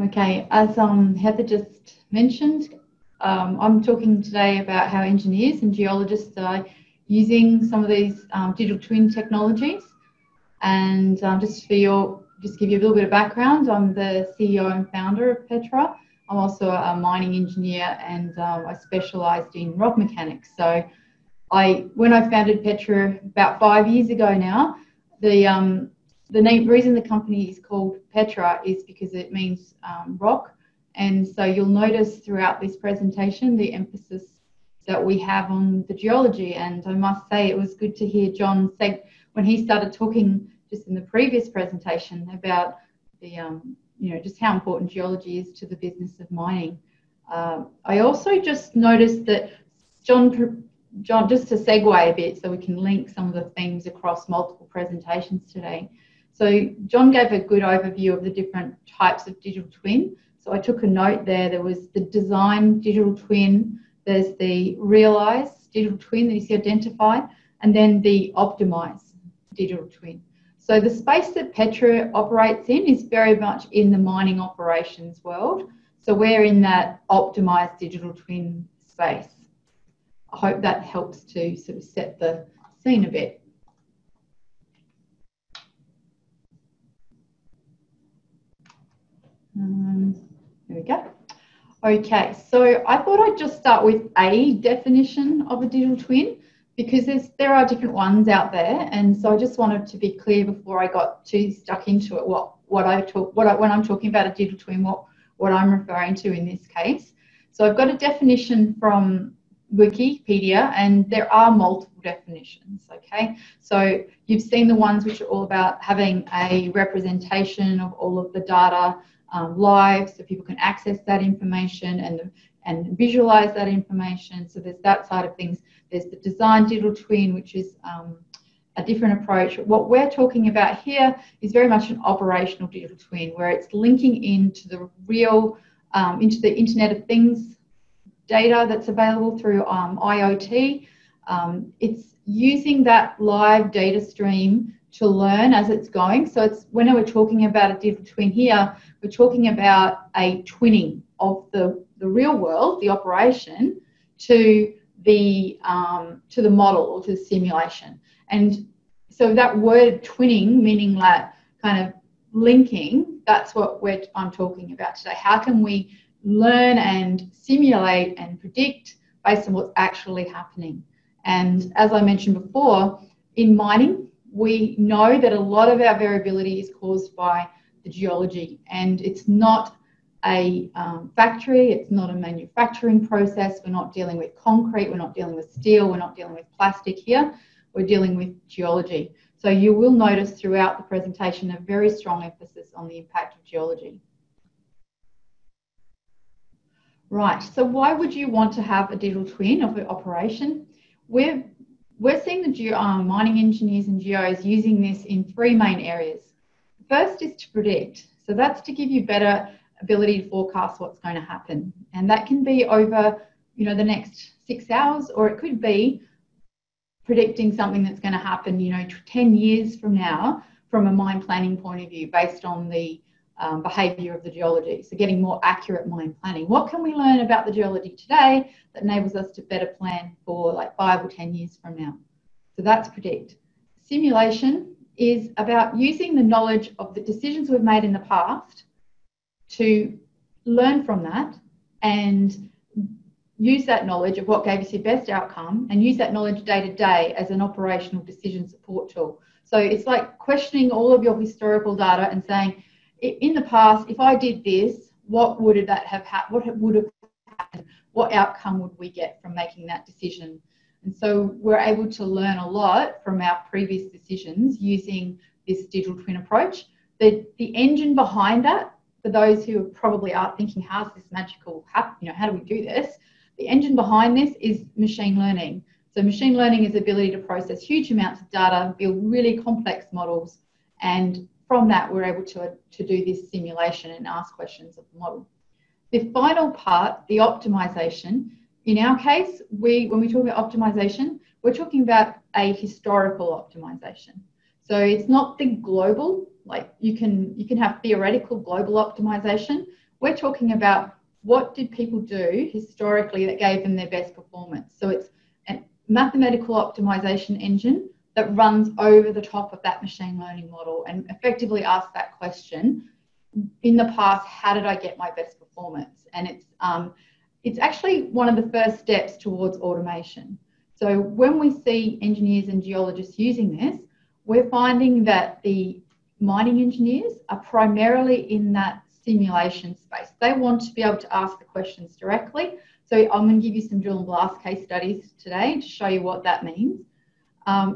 Okay, as Heather just mentioned, I'm talking today about how engineers and geologists are using some of these digital twin technologies. And just give you a little bit of background, I'm the CEO and founder of Petra. I'm also a mining engineer, and I specialised in rock mechanics. So when I founded Petra about 5 years ago now, the reason the company is called Petra is because it means rock. And so you'll notice throughout this presentation the emphasis that we have on the geology. And I must say it was good to hear John say when he started talking just in the previous presentation about the just how important geology is to the business of mining. I also just noticed that John, just to segue a bit so we can link some of the themes across multiple presentations today. So John gave a good overview of the different types of digital twin. So I took a note there. There was the design digital twin, there's the realize digital twin that you see identified, and then the optimize digital twin. So the space that Petra operates in is very much in the mining operations world. So we're in that optimized digital twin space. I hope that helps to sort of set the scene a bit. There we go. Okay, so I thought I'd just start with a definition of a digital twin, because there are different ones out there, and so I just wanted to be clear before I got too stuck into it when I'm talking about a digital twin, what I'm referring to in this case. So I've got a definition from Wikipedia, and there are multiple definitions. Okay, so you've seen the ones which are all about having a representation of all of the data live, so people can access that information and visualize that information. So there's that side of things. There's the design digital twin, which is a different approach. What we're talking about here is very much an operational digital twin, where it's linking into the real, into the Internet of Things data that's available through IoT. It's using that live data stream to learn as it's going. So it's when we're talking about a digital twin here, we're talking about a twinning of the real world, the operation, to the model or to the simulation. And so that word twinning, meaning that kind of linking, that's what I'm talking about today. How can we learn and simulate and predict based on what's actually happening? And as I mentioned before, in mining, we know that a lot of our variability is caused by the geology, and it's not a factory, it's not a manufacturing process. We're not dealing with concrete, we're not dealing with steel, we're not dealing with plastic here, we're dealing with geology. So you will notice throughout the presentation a very strong emphasis on the impact of geology. Right, so why would you want to have a digital twin of an operation? We're seeing the mining engineers and geos using this in three main areas. First is to predict. So that's to give you better ability to forecast what's going to happen. And that can be over, the next 6 hours, or it could be predicting something that's going to happen, 10 years from now from a mine planning point of view based on the behaviour of the geology. So getting more accurate mine planning. What can we learn about the geology today that enables us to better plan for like 5 or 10 years from now? So that's predict. Simulation is about using the knowledge of the decisions we've made in the past to learn from that and use that knowledge of what gave us your best outcome and use that knowledge day to day as an operational decision support tool. So it's like questioning all of your historical data and saying, in the past, if I did this, what would that have happened? What would have happened? What outcome would we get from making that decision? And so we're able to learn a lot from our previous decisions using this digital twin approach. The engine behind that, for those who probably are thinking, how's this magical happen? How do we do this? The engine behind this is machine learning. So machine learning is the ability to process huge amounts of data, build really complex models, and from that, we're able to do this simulation and ask questions of the model. The final part, the optimization, in our case, when we talk about optimization, we're talking about a historical optimization. So it's not the global, like you can have theoretical global optimization. we're talking about what did people do historically that gave them their best performance. So it's a mathematical optimization engine that runs over the top of that machine learning model and effectively asks that question, in the past, how did I get my best performance? And it's actually one of the first steps towards automation. So when we see engineers and geologists using this, we're finding that the mining engineers are primarily in that simulation space. They want to be able to ask the questions directly. So I'm going to give you some drill and blast case studies today to show you what that means.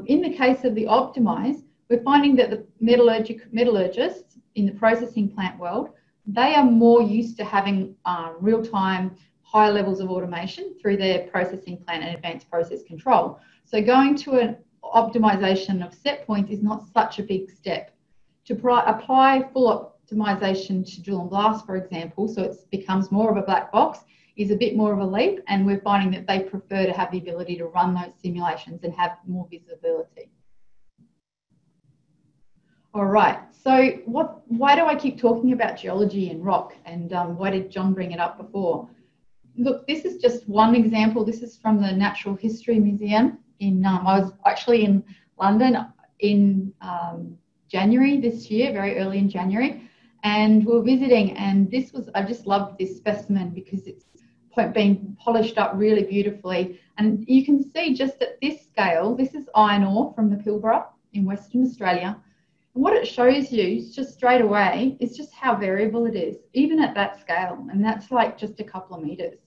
In the case of the optimize, we're finding that the metallurgists in the processing plant world, they are more used to having real-time higher levels of automation through their processing plant and advanced process control. So going to an optimization of set points is not such a big step. To apply full optimization to drill and blast, for example, so it becomes more of a black box, is a bit more of a leap, and we're finding that they prefer to have the ability to run those simulations and have more visibility. All right, so why do I keep talking about geology and rock, and why did John bring it up before? Look, this is just one example. This is from the Natural History Museum in, I was actually in London in January this year, very early in January, and we were visiting, and this was, I just loved this specimen because it's been polished up really beautifully. And you can see just at this scale, this is iron ore from the Pilbara in Western Australia. And what it shows you just straight away is just how variable it is, even at that scale. And that's like just a couple of meters.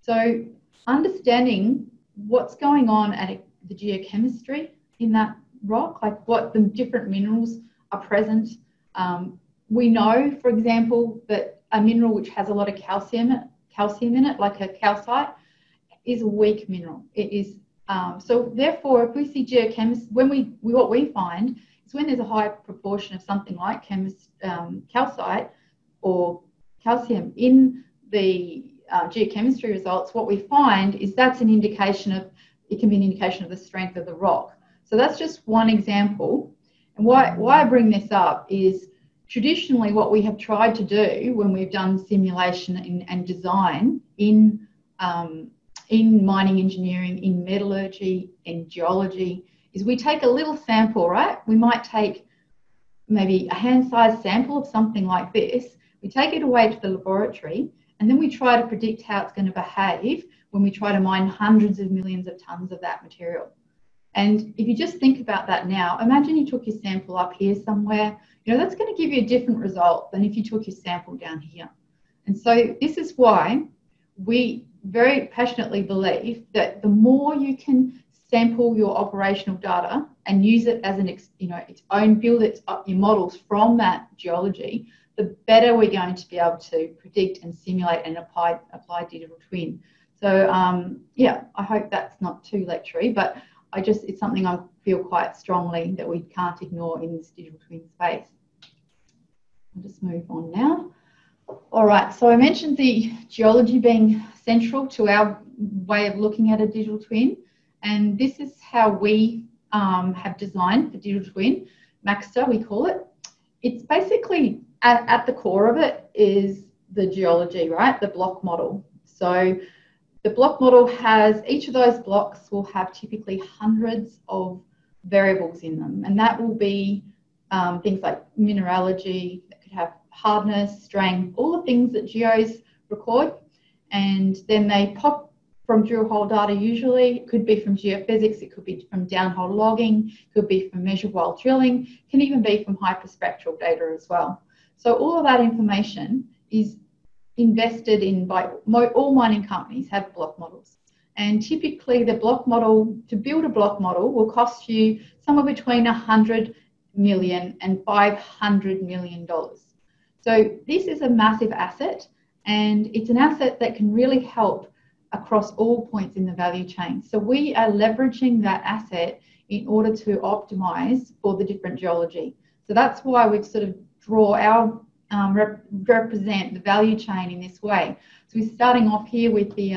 So understanding what's going on at the geochemistry in that rock, like what the different minerals are present. We know, for example, that a mineral which has a lot of calcium in it, like a calcite, is a weak mineral. It is so therefore, if we see geochemists, what we find is when there's a high proportion of something like calcite or calcium in the geochemistry results, what we find is that's an indication of, it can be an indication of the strength of the rock. So that's just one example. And why I bring this up is traditionally what we have tried to do when we've done simulation and design in mining engineering, in metallurgy, in geology, is we take a little sample, right? We might take maybe a hand-sized sample of something like this. We take it away to the laboratory, and then we try to predict how it's going to behave when we try to mine hundreds of millions of tons of that material. And if you just think about that now, imagine you took your sample up here somewhere, that's going to give you a different result than if you took your sample down here. And so this is why we very passionately believe that the more you can sample your operational data and use it as its own, build your models from that geology, the better we're going to be able to predict and simulate and apply digital twin. So yeah, I hope that's not too lectury, but it's something I feel quite strongly that we can't ignore in this digital twin space. I'll just move on now. All right, so I mentioned the geology being central to our way of looking at a digital twin, and this is how we have designed the digital twin. Maxter, we call it. It's basically, at the core of it is the geology, right? The block model. So the block model has, each of those blocks will have typically hundreds of variables in them, and that will be things like mineralogy, that could have hardness, strength, all the things that geos record, and then they pop from drill hole data usually. It could be from geophysics, it could be from downhole logging, it could be from measure while drilling, it can even be from hyperspectral data as well. So all of that information is invested in by all mining companies have block models. And typically the block model, to build a block model will cost you somewhere between $100 million and $500 million. So this is a massive asset, and it's an asset that can really help across all points in the value chain. So we are leveraging that asset in order to optimize for the different geology. So that's why we've sort of draw our represent the value chain in this way. So we're starting off here with the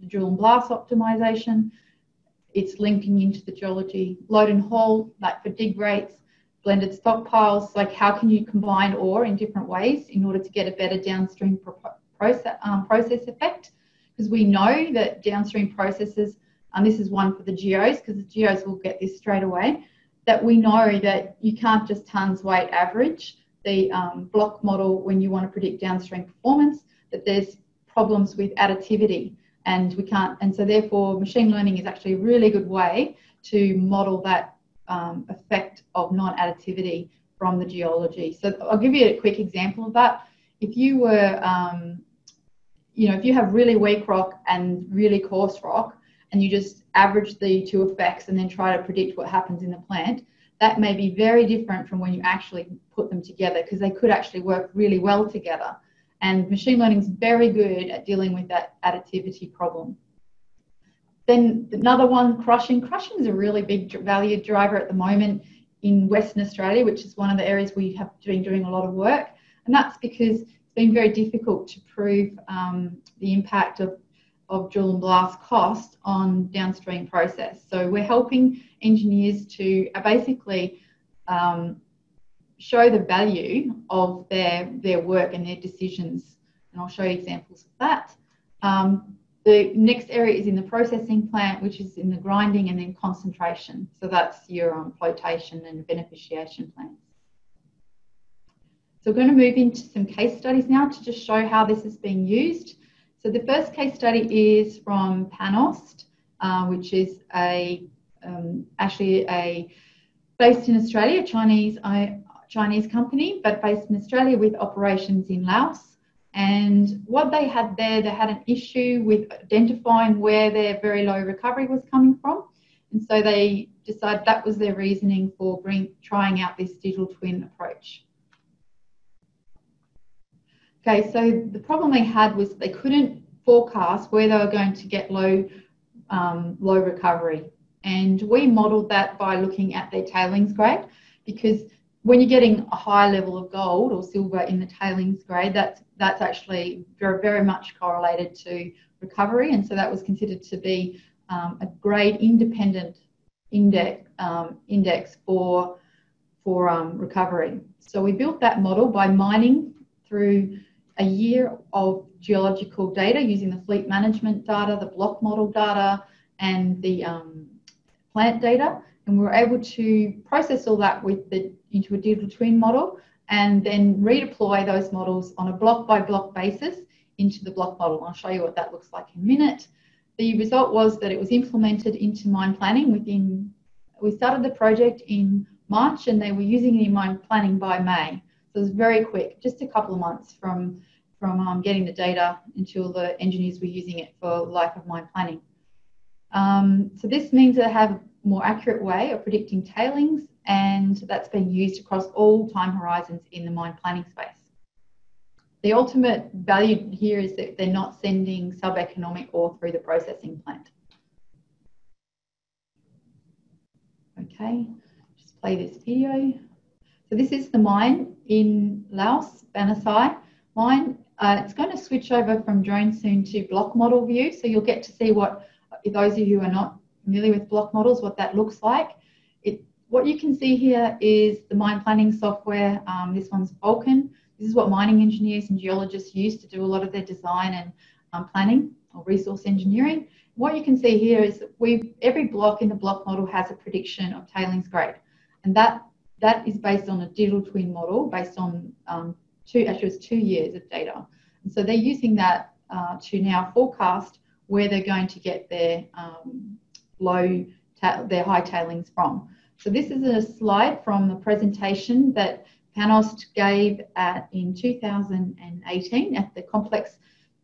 drill and blast optimization. It's linking into the geology, load and haul, like for dig rates, blended stockpiles, like how can you combine ore in different ways in order to get a better downstream process effect? Because we know that downstream processes, and this is one for the geos, because the geos will get this straight away, that we know that you can't just tons weight average the block model when you want to predict downstream performance, that there's problems with additivity, and we can't, and so therefore machine learning is actually a really good way to model that effect of non-additivity from the geology. So I'll give you a quick example of that. If you were, if you have really weak rock and really coarse rock, and you just average the two effects and then try to predict what happens in the plant, that may be very different from when you actually put them together, because they could actually work really well together. And machine learning is very good at dealing with that additivity problem. Then another one, crushing. Crushing is a really big value driver at the moment in Western Australia, which is one of the areas we have been doing a lot of work. And that's because it's been very difficult to prove the impact of drill and blast cost on downstream process. So we're helping engineers to basically show the value of their work and their decisions. And I'll show you examples of that. The next area is in the processing plant, which is in the grinding and then concentration. So that's your flotation and beneficiation plants. So we're going to move into some case studies now to just show how this is being used. So the first case study is from PANOS, which is actually based in Australia, Chinese company, but based in Australia with operations in Laos. And what they had there, they had an issue with identifying where their very low recovery was coming from. And so they decided that was their reasoning for trying out this digital twin approach. Okay, so the problem they had was they couldn't forecast where they were going to get low recovery. And we modeled that by looking at their tailings grade, because when you're getting a high level of gold or silver in the tailings grade, that's actually very, very much correlated to recovery. And so that was considered to be a grade independent index for recovery. So we built that model by mining through a year of geological data using the fleet management data, the block model data, and the plant data. And we were able to process all that into a digital twin model and then redeploy those models on a block by block basis into the block model. I'll show you what that looks like in a minute. The result was that it was implemented into mine planning we started the project in March and they were using it in mine planning by May. So it was very quick, just a couple of months from getting the data until the engineers were using it for life of mine planning. So this means they have a more accurate way of predicting tailings, and that's been used across all time horizons in the mine planning space. The ultimate value here is that they're not sending sub-economic ore through the processing plant. Okay, just play this video. So this is the mine in Laos, Banasai mine. It's going to switch over from drone soon to block model view, so you'll get to see what, if those of you who are not familiar with block models, what that looks like. What you can see here is the mine planning software. This one's Vulcan. This is what mining engineers and geologists use to do a lot of their design and planning or resource engineering. What you can see here is that every block in the block model has a prediction of tailings grade, and that is based on a digital twin model based on 2 years of data. And so they're using that to now forecast where they're going to get their high tailings from. So this is a slide from the presentation that PANOS gave in 2018 at the Complex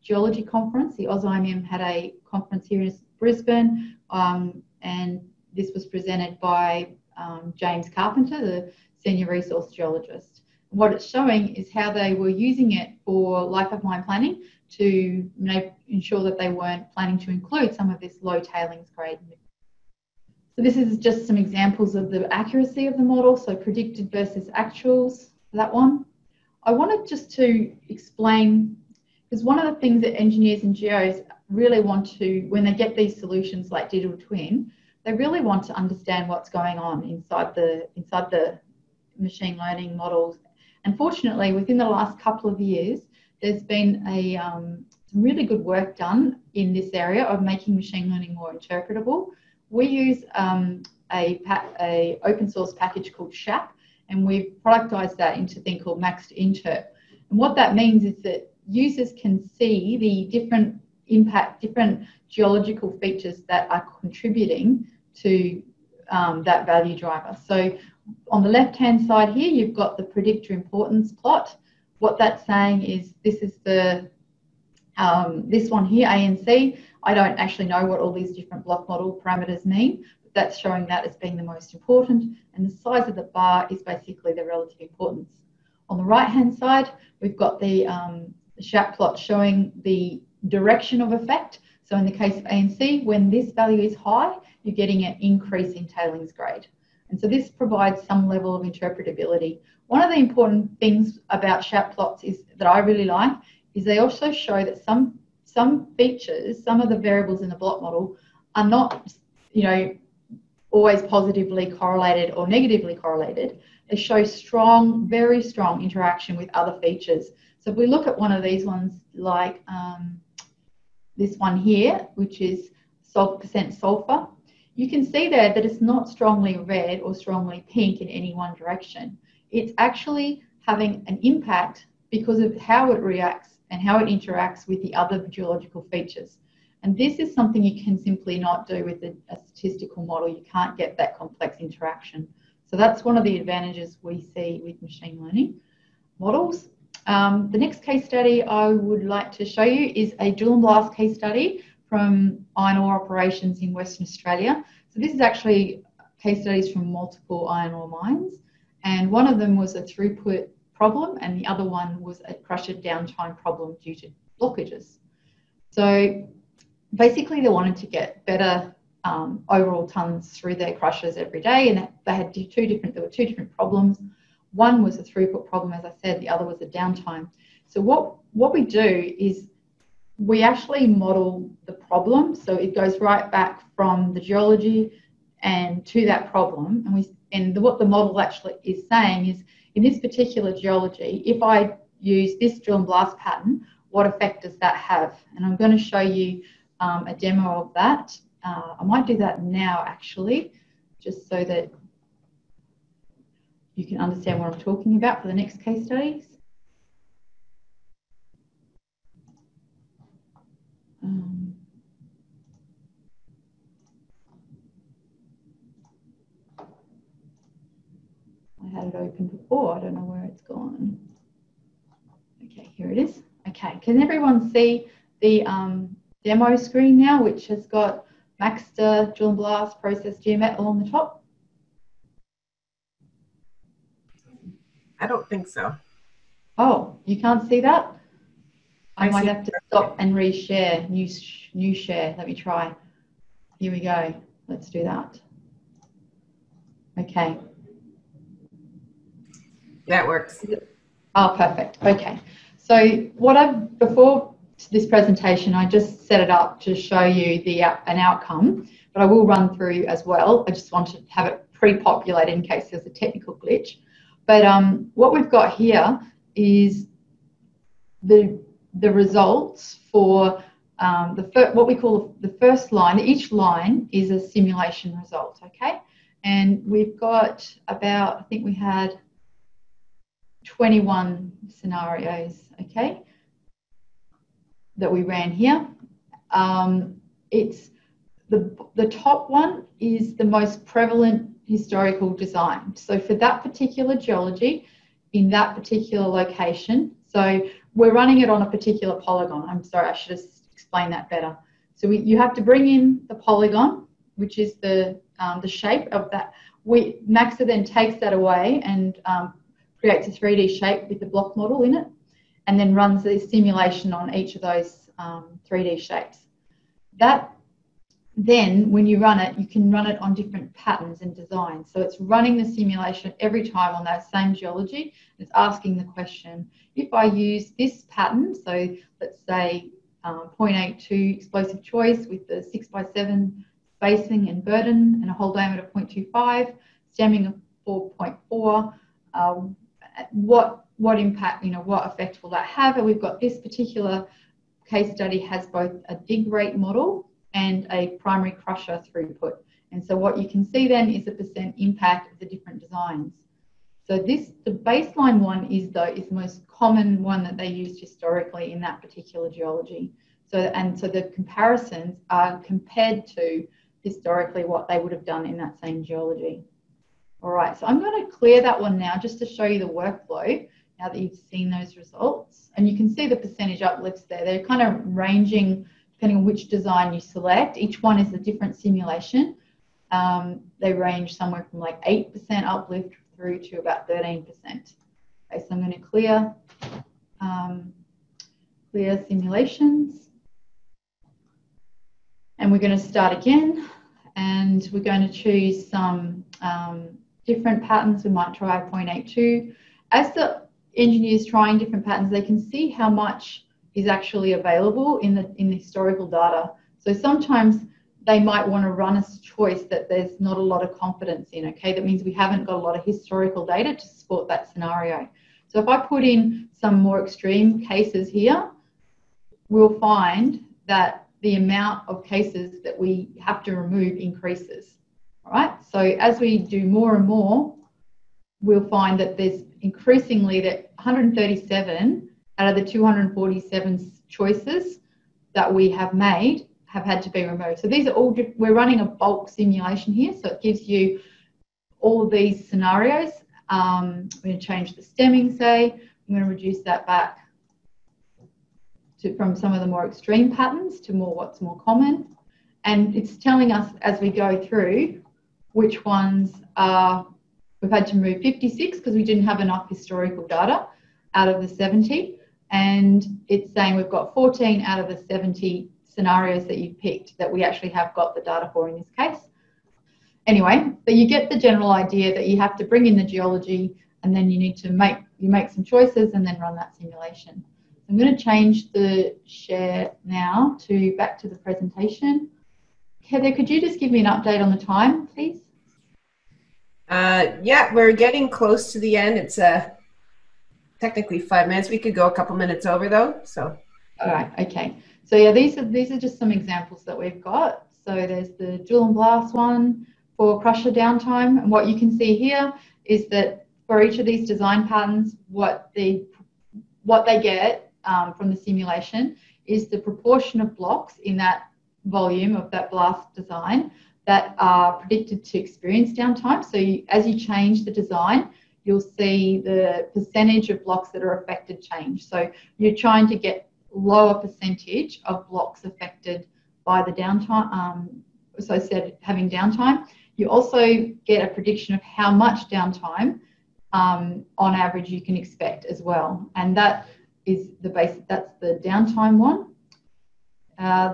Geology Conference. The AusIMM had a conference here in Brisbane, and this was presented by James Carpenter, the Senior Resource Geologist. What it's showing is how they were using it for life of mine planning to ensure that they weren't planning to include some of this low tailings grade. So this is just some examples of the accuracy of the model, so predicted versus actuals, that one. I wanted just to explain, because one of the things that engineers and geos really want to, when they get these solutions like digital twin, they really want to understand what's going on inside the machine learning models. Unfortunately, within the last couple of years, there's been some really good work done in this area of making machine learning more interpretable. We use a open source package called SHAP, and we've productized that into a thing called Max2Interp. And what that means is that users can see the different geological features that are contributing to that value driver. So on the left-hand side here, you've got the predictor importance plot. What that's saying is this is the this one here, A and C. I don't actually know what all these different block model parameters mean, but that's showing that as being the most important. And the size of the bar is basically the relative importance. On the right-hand side, we've got the SHAP plot showing the direction of effect. So in the case of A and C, when this value is high, you're getting an increase in tailings grade. And so this provides some level of interpretability. One of the important things about SHAP plots is that I really like is they also show that some features, some of the variables in the block model are not, always positively correlated or negatively correlated. They show strong, very strong interaction with other features. So if we look at one of these ones, like this one here, which is percent sulfur, you can see there that it's not strongly red or strongly pink in any one direction. It's actually having an impact because of how it reacts and how it interacts with the other geological features. And this is something you can simply not do with a statistical model. You can't get that complex interaction. So that's one of the advantages we see with machine learning models. The next case study I would like to show you is a drill and blast case study from iron ore operations in Western Australia. So this is actually case studies from multiple iron ore mines, and one of them was a throughput problem and the other one was a crusher downtime problem due to blockages. So basically they wanted to get better overall tons through their crushers every day, and they had there were two different problems. One was a throughput problem, as I said, the other was a downtime. So what we do is we actually model the problem, so it goes right back from the geology and to that problem. And what the model actually is saying is, in this particular geology, if I use this drill and blast pattern, what effect does that have? And I'm going to show you a demo of that. I might do that now, actually, just so that you can understand what I'm talking about for the next case studies. I had it open before, I don't know where it's gone. Okay, here it is. Okay, can everyone see the demo screen now, which has got Maxter, drill and blast, process, geomet along the top? I don't think so. Oh, you can't see that? I might have to stop and reshare, new share. Let me try. Here we go. Let's do that. Okay. That works. Oh, perfect. Okay. So before this presentation, I just set it up to show you an outcome, but I will run through as well. I just want to have it pre-populated in case there's a technical glitch. But what we've got here is the results for what we call the first line. Each line is a simulation result, okay? And we've got about, I think we had 21 scenarios, okay, that we ran here. It's the top one is the most prevalent historical design. So for that particular geology, in that particular location, so we're running it on a particular polygon. I'm sorry, I should have explained that better. So you have to bring in the polygon, which is the shape of that. Maxter then takes that away and creates a 3D shape with the block model in it, and then runs the simulation on each of those 3D shapes. Then when you run it, you can run it on different patterns and designs. So it's running the simulation every time on that same geology. It's asking the question, if I use this pattern, so let's say 0.82 explosive choice with the 6x7 spacing and burden and a hole diameter of 0.25, stemming of 4.4, what impact, what effect will that have? And we've got this particular case study has both a dig rate model and a primary crusher throughput. And so what you can see then is the percent impact of the different designs. So the baseline one is the most common one that they used historically in that particular geology. So the comparisons are compared to historically what they would have done in that same geology. All right, so I'm going to clear that one now just to show you the workflow now that you've seen those results. And you can see the percentage uplifts there. They're kind of ranging depending on which design you select. Each one is a different simulation. They range somewhere from like 8% uplift through to about 13%. Okay, so I'm going to clear simulations. And we're going to start again. And we're going to choose some different patterns. We might try 0.82. As the engineers trying different patterns, they can see how much is actually available in the historical data. So sometimes they might want to run a choice that there's not a lot of confidence in, okay? That means we haven't got a lot of historical data to support that scenario. So if I put in some more extreme cases here, we'll find that the amount of cases that we have to remove increases, all right? So as we do more and more, we'll find that there's increasingly that 137 out of the 247 choices that we have made have had to be removed. So these are all, we're running a bulk simulation here, so it gives you all of these scenarios. I'm going to change the stemming, say. I'm going to reduce that back from some of the more extreme patterns to what's more common. And it's telling us as we go through which ones are, we've had to remove 56 because we didn't have enough historical data out of the 70. And it's saying we've got 14 out of the 70 scenarios that you've picked that we actually have got the data for in this case. Anyway, but you get the general idea that you have to bring in the geology and then you need to make some choices and then run that simulation. I'm going to change the share now back to the presentation. Heather, could you just give me an update on the time, please? Yeah, we're getting close to the end. It's technically 5 minutes. We could go a couple minutes over though. So. All right. Okay. So yeah, these are just some examples that we've got. So there's the drill and blast one for crusher downtime, and what you can see here is that for each of these design patterns, what they get from the simulation is the proportion of blocks in that volume of that blast design that are predicted to experience downtime. So as you change the design, you'll see the percentage of blocks that are affected change. So you're trying to get lower percentage of blocks affected by the downtime, associated having downtime. You also get a prediction of how much downtime on average you can expect as well. And that is that's the downtime one.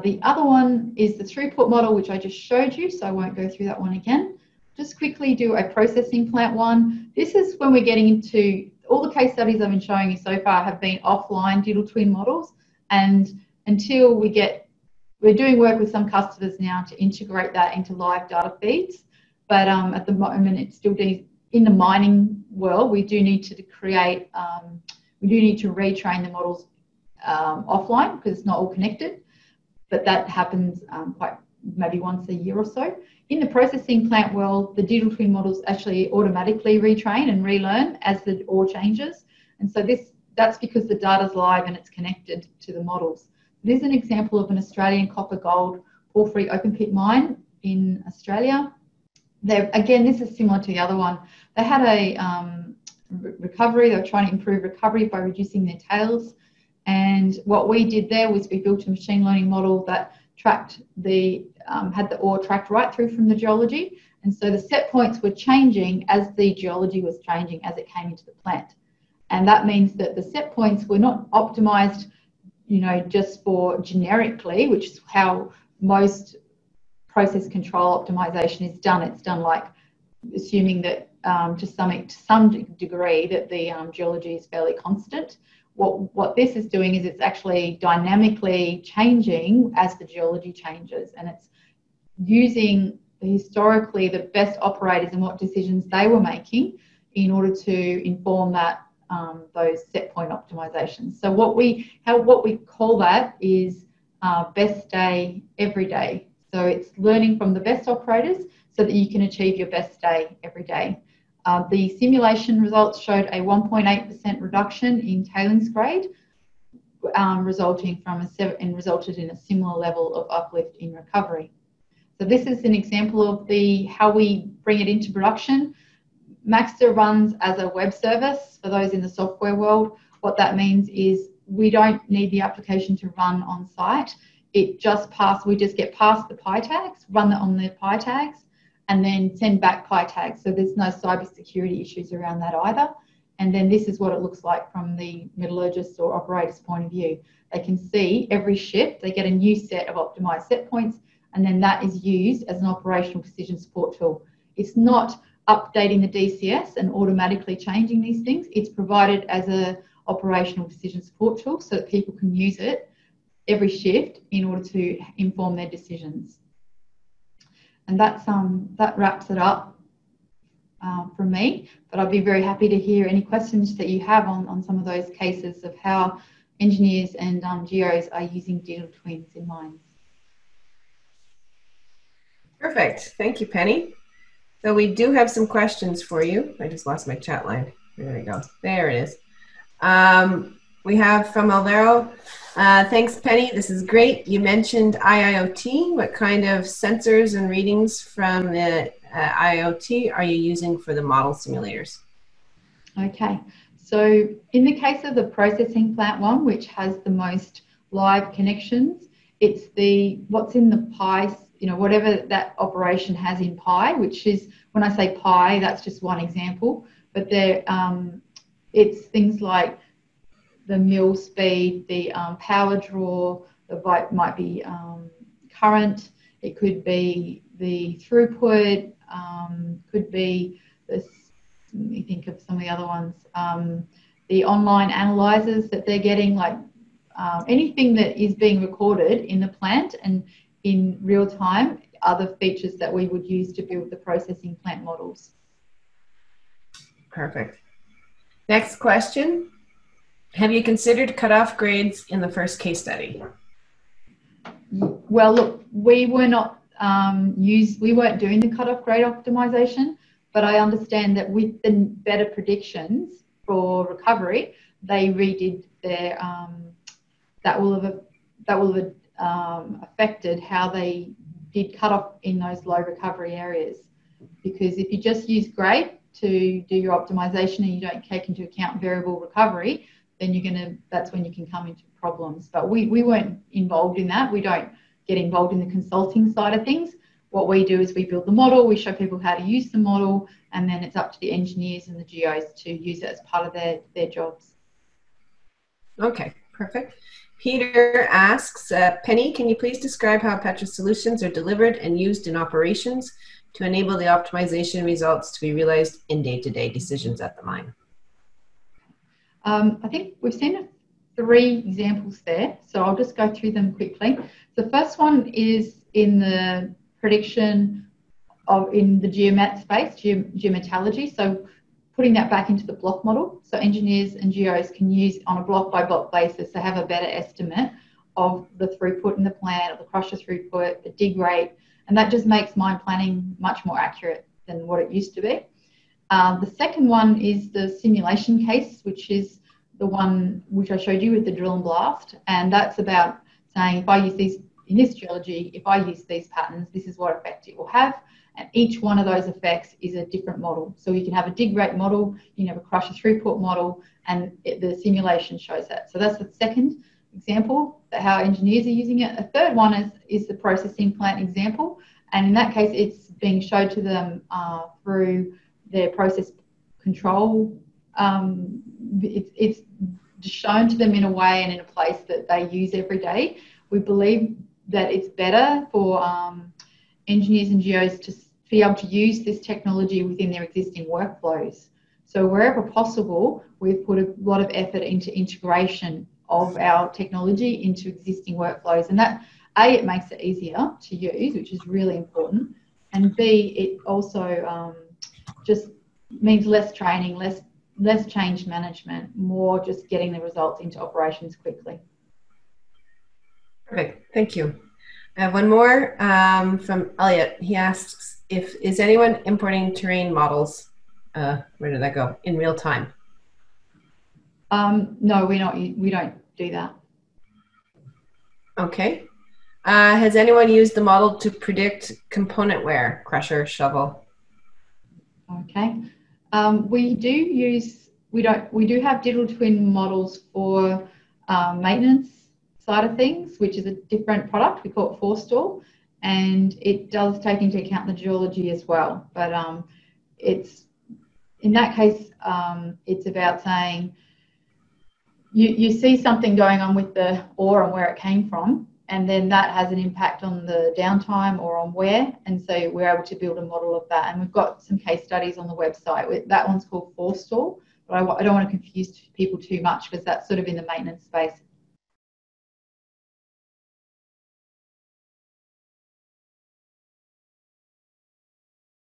The other one is the throughput model, which I just showed you, so I won't go through that one again. Just quickly do a processing plant one. This is when we're getting into, all the case studies I've been showing you so far have been offline digital twin models, and until we're doing work with some customers now to integrate that into live data feeds, but at the moment it's still in the mining world. We do need to create, we do need to retrain the models offline because it's not all connected, but that happens maybe once a year or so. In the processing plant world, the digital twin models actually automatically retrain and relearn as the ore changes. And so that's because the data's live and it's connected to the models. This is an example of an Australian copper gold porphyry open pit mine in Australia. Again, this is similar to the other one. They had a recovery. They were trying to improve recovery by reducing their tails. And what we did there was we built a machine learning model that tracked had the ore tracked right through from the geology. And so the set points were changing as the geology was changing as it came into the plant. And that means that the set points were not optimized, just for generically, which is how most process control optimization is done. It's done like assuming that to some degree that the geology is fairly constant. What this is doing is it's actually dynamically changing as the geology changes, and it's using historically the best operators and what decisions they were making in order to inform that those set point optimizations. So what we call that is best day every day. So it's learning from the best operators so that you can achieve your best day every day. The simulation results showed a 1.8% reduction in tailings grade, resulted in a similar level of uplift in recovery. So this is an example of how we bring it into production. Maxter runs as a web service for those in the software world. What that means is we don't need the application to run on site. We just get past the PI tags, run that on the PI tags, and then send back PI tags. So there's no cybersecurity issues around that either. And then this is what it looks like from the metallurgist or operator's point of view. They can see every shift, they get a new set of optimized set points, and then that is used as an operational decision support tool. It's not updating the DCS and automatically changing these things. It's provided as an operational decision support tool so that people can use it every shift in order to inform their decisions. And that wraps it up from me, but I'd be very happy to hear any questions that you have on some of those cases of how engineers and geos are using digital twins in mines. Perfect. Thank you, Penny. So we do have some questions for you. I just lost my chat line. There we go. There it is. We have from Alvaro. Thanks, Penny. This is great. You mentioned IIoT. What kind of sensors and readings from the IIoT are you using for the model simulators? Okay. So in the case of the processing plant one, which has the most live connections, it's what's in the PI, whatever that operation has in PI, which is, when I say PI, that's just one example, but it's things like the mill speed, the power draw, might be current, it could be the throughput, could be this, let me think of some of the other ones, the online analyzers that they're getting, like anything that is being recorded in the plant and in real time are the features that we would use to build the processing plant models. Perfect. Next question. Have you considered cutoff grades in the first case study? Well, look, we were not we weren't doing the cutoff grade optimization, but I understand that with the better predictions for recovery, they redid their that will have affected how they did cutoff in those low recovery areas. Because if you just use grade to do your optimization and you don't take into account variable recovery, then that's when you can come into problems. But we weren't involved in that. We don't get involved in the consulting side of things. What we do is we build the model, we show people how to use the model, and then it's up to the engineers and the geos to use it as part of their jobs. Okay, perfect. Peter asks, Penny, can you please describe how Petra solutions are delivered and used in operations to enable the optimization results to be realized in day-to-day decisions at the mine? I think we've seen 3 examples there, so I'll just go through them quickly. The first one is in the prediction in the geomat space, geometallurgy, so putting that back into the block model. So engineers and geos can use on a block by block basis to have a better estimate of the throughput in the plant, of the crusher throughput, the dig rate, and that just makes mine planning much more accurate than what it used to be. The second one is the simulation case, which is the one which I showed you with the drill and blast. And that's about saying, if I use these in this geology, if I use these patterns, this is what effect it will have. And each one of those effects is a different model. So you can have a dig rate model, you can have a crusher throughput model, and the simulation shows that. So that's the second example, how engineers are using it. A third one is the processing plant example. And in that case, it's being showed to them through their process control. It's shown to them in a way and in a place that they use every day. We believe that it's better for engineers and geos to be able to use this technology within their existing workflows. So wherever possible, we've put a lot of effort into integration of our technology into existing workflows. And that, A, it makes it easier to use, which is really important. And B, it also just means less training, less change management, more just getting the results into operations quickly. Perfect. Thank you. I have one more from Elliot. He asks, is anyone importing terrain models? Where did that go? In real time? No, we don't do that. Okay. Has anyone used the model to predict component wear, crusher, shovel? Okay. We do have digital twin models for maintenance side of things, which is a different product. We call it Forestall, and it does take into account the geology as well. But it's in that case, it's about saying you see something going on with the ore and where it came from, and then that has an impact on the downtime or on wear, and so we're able to build a model of that. And we've got some case studies on the website. That one's called Forestall, but I don't want to confuse people too much because that's sort of in the maintenance space.